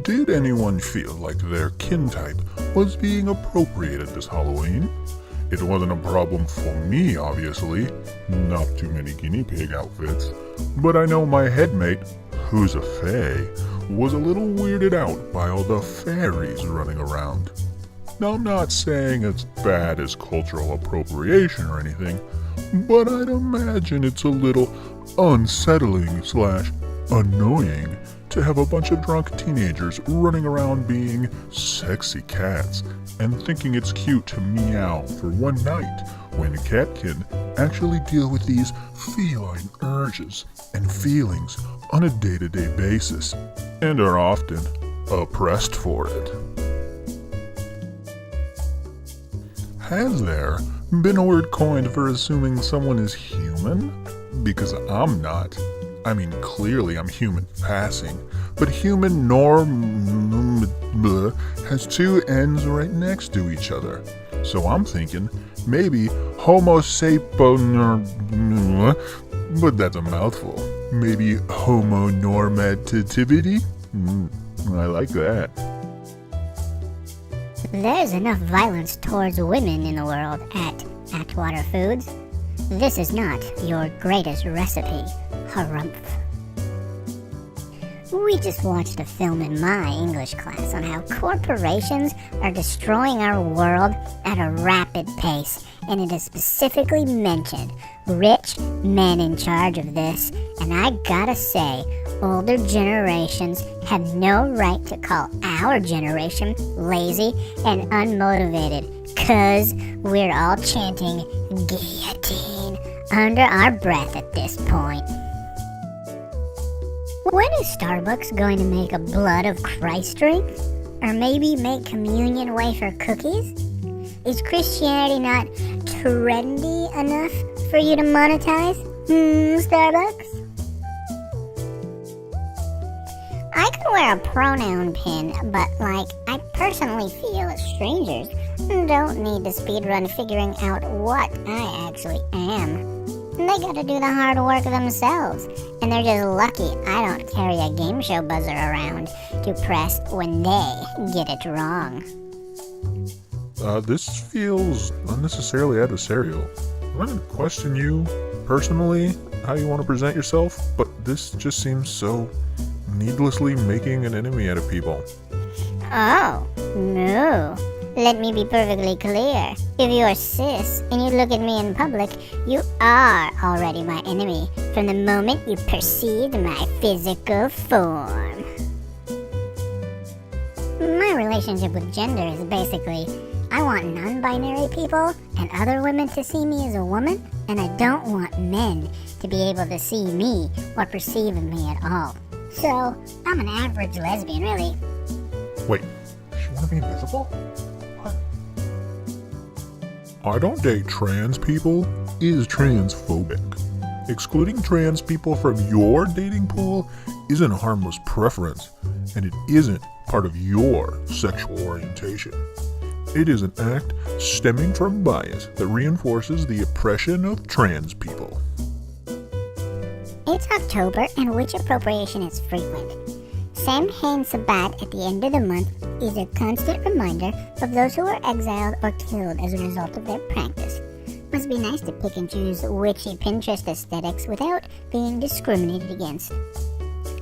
Did anyone feel like their kin type was being appropriated this Halloween? It wasn't a problem for me, obviously. Not too many guinea pig outfits. But I know my headmate, who's a fae, was a little weirded out by all the fairies running around. Now, I'm not saying it's bad as cultural appropriation or anything, but I'd imagine it's a little unsettling/annoying to have a bunch of drunk teenagers running around being sexy cats and thinking it's cute to meow for one night when catkin actually deal with these feline urges and feelings on a day-to-day basis and are often oppressed for it. Has there been a word coined for assuming someone is human? Because I'm not. I mean, clearly I'm human passing, but human has two N's right next to each other. So I'm thinking maybe homo sapien, but that's a mouthful. Maybe homo normativity? I like that. There's enough violence towards women in the world at Atwater Foods. This is not your greatest recipe, harumph. We just watched a film in my English class on how corporations are destroying our world at a rapid pace, and it is specifically mentioned rich men in charge of this, and I gotta say, older generations have no right to call our generation lazy and unmotivated, 'cause we're all chanting guillotine under our breath at this point. When is Starbucks going to make a blood of Christ drink? Or maybe make communion wafer cookies? Is Christianity not trendy enough for you to monetize? Starbucks? I could wear a pronoun pin, but I personally feel strangers don't need to speedrun figuring out what I actually am. They gotta do the hard work themselves, and they're just lucky I don't carry a game show buzzer around to press when they get it wrong. This feels unnecessarily adversarial. I'm not gonna question you personally, how you want to present yourself, but this just seems so needlessly making an enemy out of people. Oh, no. Let me be perfectly clear. If you're cis and you look at me in public, you are already my enemy from the moment you perceived my physical form. My relationship with gender is basically, I want non-binary people and other women to see me as a woman, and I don't want men to be able to see me or perceive me at all. So, I'm an average lesbian, really. Wait, does she want to be invisible? I don't date trans people is transphobic. Excluding trans people from your dating pool isn't a harmless preference, and it isn't part of your sexual orientation. It is an act stemming from bias that reinforces the oppression of trans people. It's October, and witch appropriation is frequent. Samhain Sabbat at the end of the month is a constant reminder of those who were exiled or killed as a result of their practice. Must be nice to pick and choose witchy Pinterest aesthetics without being discriminated against.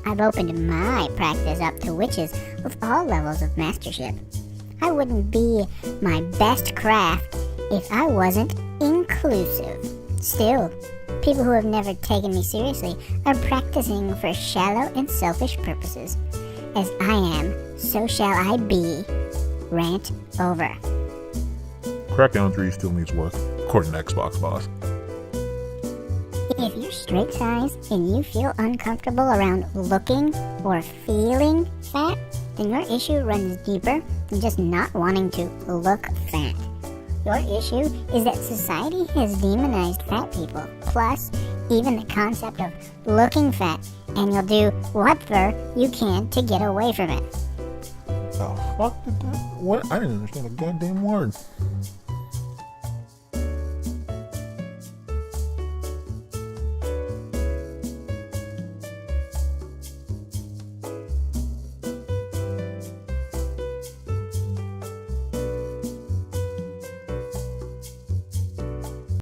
I've opened my practice up to witches of all levels of mastership. I wouldn't be my best craft if I wasn't inclusive. Still, people who have never taken me seriously are practicing for shallow and selfish purposes. As I am, so shall I be. Rant over. Crackdown 3 still needs work, according to Xbox Boss. If you're straight size and you feel uncomfortable around looking or feeling fat, then your issue runs deeper than just not wanting to look fat. Your issue is that society has demonized fat people, plus even the concept of looking fat, and you'll do whatever you can to get away from it. The fuck did that? What? I didn't understand a goddamn word.